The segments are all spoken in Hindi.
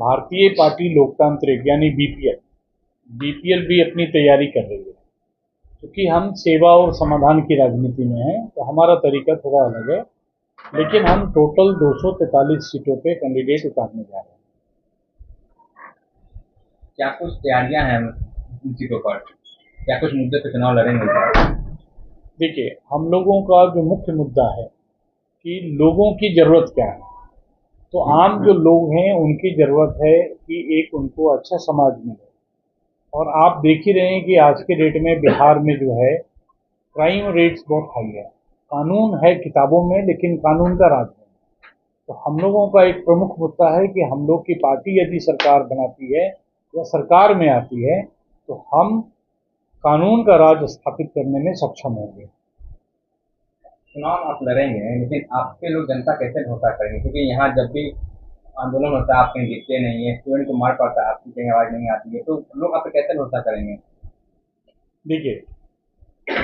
भारतीय पार्टी लोकतांत्रिक यानी बीपीएल भी अपनी तैयारी कर रही है। क्योंकि हम सेवा और समाधान की राजनीति में हैं, तो हमारा तरीका थोड़ा अलग है। लेकिन हम टोटल 243 सीटों पे कैंडिडेट उतारने जा रहे हैं। क्या कुछ तैयारियां हैं इन सीटों पर? क्या कुछ मुद्दे पे चुनाव लड़ेंगे? देखिए, हम लोगों का जो मुख्य मुद्दा है कि लोगों की ज़रूरत क्या है। तो आम जो लोग हैं उनकी ज़रूरत है कि एक उनको अच्छा समाज मिले। और आप देख ही रहे हैं कि आज के डेट में बिहार में जो है क्राइम रेट्स बहुत हाई है। कानून है किताबों में, लेकिन कानून का राज नहीं। तो हम लोगों का एक प्रमुख मुद्दा है कि हम लोग की पार्टी यदि सरकार बनाती है या सरकार में आती है तो हम कानून का राज स्थापित करने में सक्षम होंगे। चुनाव आप लड़ेंगे, लेकिन आपके लोग जनता कैसे भरोसा करेंगे? क्योंकि यहाँ जब भी आंदोलन होता है आप कहीं दिखते नहीं है, स्टूडेंट को मार पड़ता है, आपकी कहीं आवाज नहीं आती है, तो लोग आप पे कैसे भरोसा करेंगे? देखिए,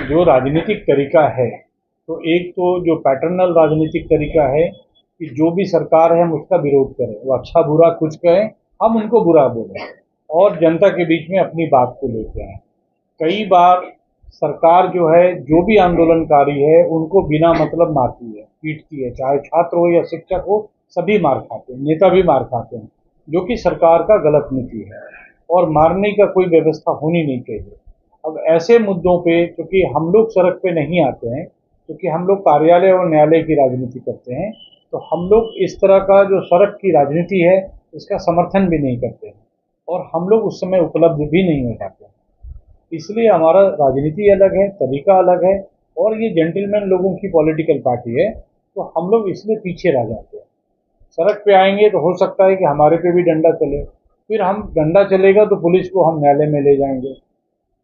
जो राजनीतिक तरीका है, तो एक तो जो पैटर्नल राजनीतिक तरीका है कि जो भी सरकार है हम उसका विरोध करें, वो अच्छा बुरा कुछ कहें, हम उनको बुरा बोलें और जनता के बीच में अपनी बात को लेके आए। कई बार सरकार जो है, जो भी आंदोलनकारी है उनको बिना मतलब मारती है, पीटती है, चाहे छात्र हो या शिक्षक हो, सभी मार खाते हैं, नेता भी मार खाते हैं, जो कि सरकार का गलत नीति है और मारने का कोई व्यवस्था होनी नहीं चाहिए। अब ऐसे मुद्दों पे क्योंकि हम लोग सड़क पे नहीं आते हैं, क्योंकि हम लोग कार्यालय और न्यायालय की राजनीति करते हैं, तो हम लोग इस तरह का जो सड़क की राजनीति है इसका समर्थन भी नहीं करते हैं और हम लोग उस समय उपलब्ध भी नहीं हो पाते हैं। इसलिए हमारा राजनीति अलग है, तरीका अलग है और ये जेंटलमैन लोगों की पॉलिटिकल पार्टी है, तो हम लोग इसलिए पीछे रह जाते हैं। सड़क पे आएंगे तो हो सकता है कि हमारे पे भी डंडा चले, फिर हम डंडा चलेगा तो पुलिस को हम न्यायालय में ले जाएंगे,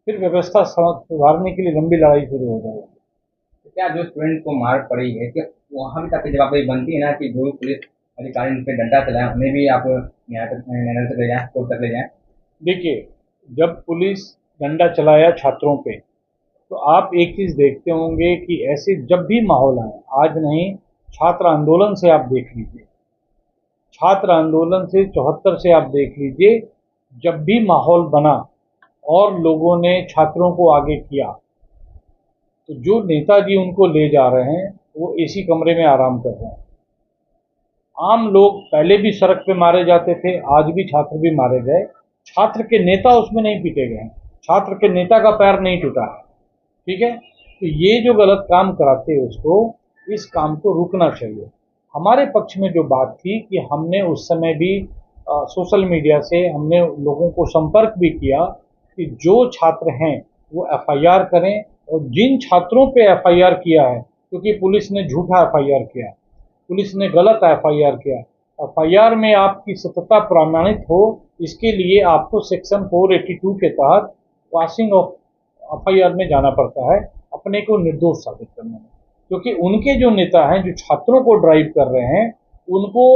फिर व्यवस्था सुधारने के लिए लंबी लड़ाई शुरू हो जाएगी। तो क्या जो स्टूडेंट को मार पड़ी है, क्या वहाँ भी तो आपकी जवाबदेही बनती है ना कि जो भी पुलिस अधिकारी उन पर डंडा चलाए उन्हें भी आप न्यायालय तक ले जाएं, कोर्ट तक ले जाएं? देखिए, जब पुलिस डंडा चलाया छात्रों पे, तो आप एक चीज़ देखते होंगे कि ऐसे जब भी माहौल आए, आज नहीं, छात्र आंदोलन से आप देख लीजिए, छात्र आंदोलन से 74 से आप देख लीजिए, जब भी माहौल बना और लोगों ने छात्रों को आगे किया, तो जो नेताजी उनको ले जा रहे हैं वो एसी कमरे में आराम कर रहे हैं। आम लोग पहले भी सड़क पे मारे जाते थे, आज भी छात्र भी मारे गए, छात्र के नेता उसमें नहीं पीटे गए, छात्र के नेता का पैर नहीं टूटा है। ठीक है, तो ये जो गलत काम कराते हैं उसको, इस काम को रुकना चाहिए। हमारे पक्ष में जो बात थी कि हमने उस समय भी सोशल मीडिया से हमने लोगों को संपर्क भी किया कि जो छात्र हैं वो एफआईआर करें, और जिन छात्रों पे एफआईआर किया है, क्योंकि पुलिस ने झूठा एफआईआर किया, पुलिस ने गलत एफआईआर किया, एफआईआर में आपकी सत्यता प्रमाणित हो, इसके लिए आपको सेक्शन 482 के तहत पासिंग ऑफ एफआईआर में जाना पड़ता है अपने को निर्दोष साबित करने में। क्योंकि उनके जो नेता हैं जो छात्रों को ड्राइव कर रहे हैं, उनको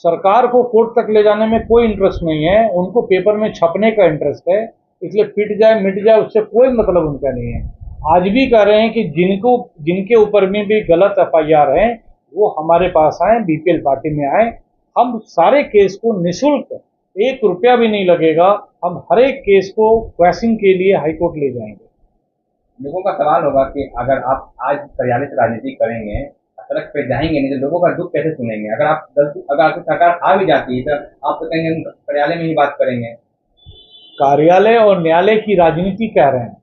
सरकार को कोर्ट तक ले जाने में कोई इंटरेस्ट नहीं है, उनको पेपर में छपने का इंटरेस्ट है। इसलिए पिट जाए मिट जाए उससे कोई मतलब उनका नहीं है। आज भी कह रहे हैं कि जिनके ऊपर में भी गलत एफआईआर है वो हमारे पास आए, बीपीएल पार्टी में आए, हम सारे केस को निःशुल्क, 1 रुपया भी नहीं लगेगा, हम हर एक केस को क्वैशिंग के लिए हाईकोर्ट ले जाएंगे। लोगों का सवाल होगा कि अगर आप आज कार्यालय से राजनीति करेंगे, सड़क पे जाएंगे नहीं, तो लोगों का दुख कैसे सुनेंगे? अगर आपकी सरकार आ भी जाती है तो आप तो कहेंगे हम कार्यालय में ही बात करेंगे। कार्यालय और न्यायालय की राजनीति कह रहे हैं,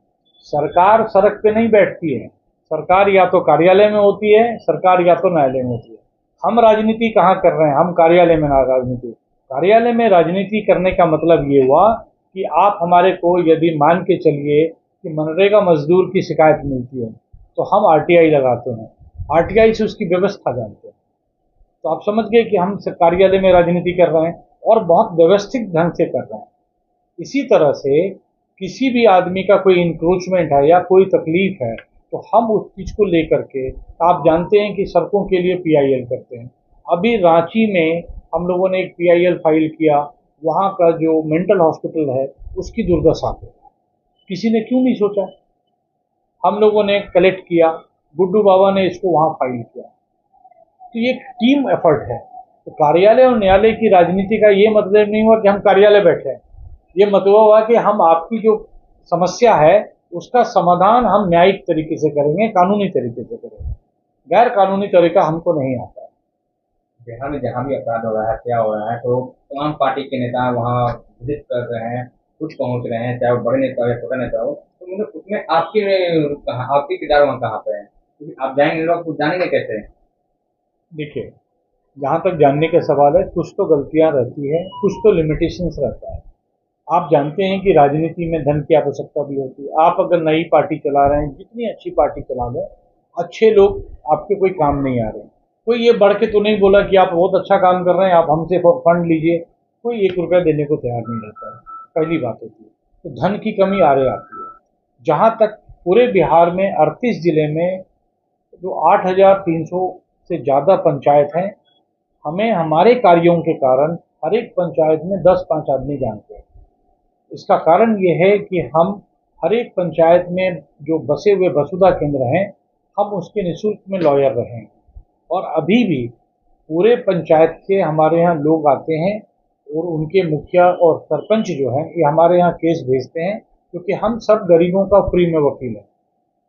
सरकार सड़क पे नहीं बैठती है, सरकार या तो कार्यालय में होती है, सरकार या तो न्यायालय में होती है। हम राजनीति कहाँ कर रहे हैं, हम कार्यालय में ना राजनीति। कार्यालय में राजनीति करने का मतलब ये हुआ कि आप हमारे को यदि मान के चलिए कि मनरेगा मजदूर की शिकायत मिलती है तो हम आरटीआई लगाते हैं, आरटीआई से उसकी व्यवस्था जानते हैं। तो आप समझ गए कि हम कार्यालय में राजनीति कर रहे हैं और बहुत व्यवस्थित ढंग से कर रहे हैं। इसी तरह से किसी भी आदमी का कोई इंक्रोचमेंट है या कोई तकलीफ है तो हम उस चीज़ को लेकर के, आप जानते हैं कि सड़कों के लिए पीआईएल करते हैं। अभी रांची में हम लोगों ने एक पीआईएल फाइल किया, वहाँ का जो मेंटल हॉस्पिटल है उसकी दुर्दशा पे, किसी ने क्यों नहीं सोचा, हम लोगों ने कलेक्ट किया, गुड्डू बाबा ने इसको वहाँ फाइल किया। तो ये टीम एफर्ट है, तो कार्यालय और न्यायालय की राजनीति का ये मतलब नहीं हुआ कि हम कार्यालय बैठे हैं। ये मतलब हुआ कि हम आपकी जो समस्या है उसका समाधान हम न्यायिक तरीके से करेंगे, कानूनी तरीके से करेंगे। गैर कानूनी तरीका हमको नहीं आता है। जहाँ भी अपराध हो रहा है, क्या हो रहा है, तो तमाम पार्टी के नेता वहाँ विजिट कर रहे हैं, कुछ पहुँच रहे हैं, चाहे वो बड़े नेता हो या छोटा नेता हो। तो मतलब उसमें आपकी किरदार वहाँ कहाँ पे है? क्योंकि आप जाएंगे, लोग कुछ जानेंगे कैसे? देखिए, जहाँ तक जानने का सवाल है, कुछ तो गलतियाँ रहती है, कुछ तो लिमिटेशंस रहता है। आप जानते हैं कि राजनीति में धन की आवश्यकता भी होती है। आप अगर नई पार्टी चला रहे हैं, जितनी अच्छी पार्टी चला लें, अच्छे लोग आपके कोई काम नहीं आ रहे हैं। कोई ये बढ़ के तो नहीं बोला कि आप बहुत अच्छा काम कर रहे हैं, आप हमसे फंड लीजिए। कोई 1 रुपया देने को तैयार नहीं रहता है। पहली बात होती है, तो धन की कमी आ रही आती है। जहाँ तक पूरे बिहार में 38 जिले में जो 8,300 से ज़्यादा पंचायत हैं, हमें हमारे कार्यों के कारण हर एक पंचायत में 10-5 आदमी जानते हैं। इसका कारण ये है कि हम हर एक पंचायत में जो बसे हुए वसुधा केंद्र हैं, हम उसके निःशुल्क में लॉयर रहे हैं। और अभी भी पूरे पंचायत के हमारे यहाँ लोग आते हैं और उनके मुखिया और सरपंच जो हैं, ये हमारे यहाँ केस भेजते हैं, क्योंकि हम सब गरीबों का फ्री में वकील हैं।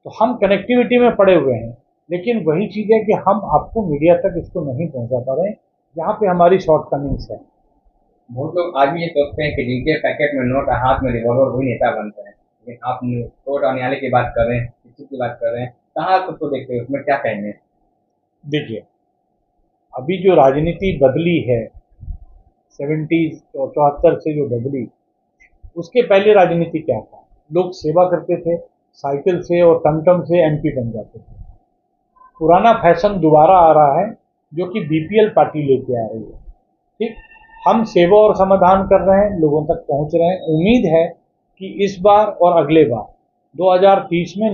तो हम कनेक्टिविटी में पड़े हुए हैं। लेकिन वही चीज़ है कि हम आपको मीडिया तक इसको नहीं पहुंचा पा रहे हैं, यहाँ पे हमारी शॉर्टकमिंग्स है। बहुत लोग आज भी ये सोचते हैं कि जिनके पैकेट में नोट और हाथ में रिवॉल्वर वही नेता बनते हैं। लेकिन आप कोर्ट और न्यायालय की बात कर रहे हैं, किसी की बात कर रहे हैं, कहाँ खुद को देखते हैं, उसमें क्या कहेंगे? देखिए, अभी जो राजनीति बदली है 70s और 74 से जो बदली, उसके पहले राजनीति क्या था? लोग सेवा करते थे, साइकिल से और टमटम से एमपी बन जाते थे। पुराना फैशन दोबारा आ रहा है, जो कि बीपीएल पार्टी लेके आ रही है। ठीक, हम सेवा और समाधान कर रहे हैं, लोगों तक पहुंच रहे हैं। उम्मीद है कि इस बार और अगले बार 2030 में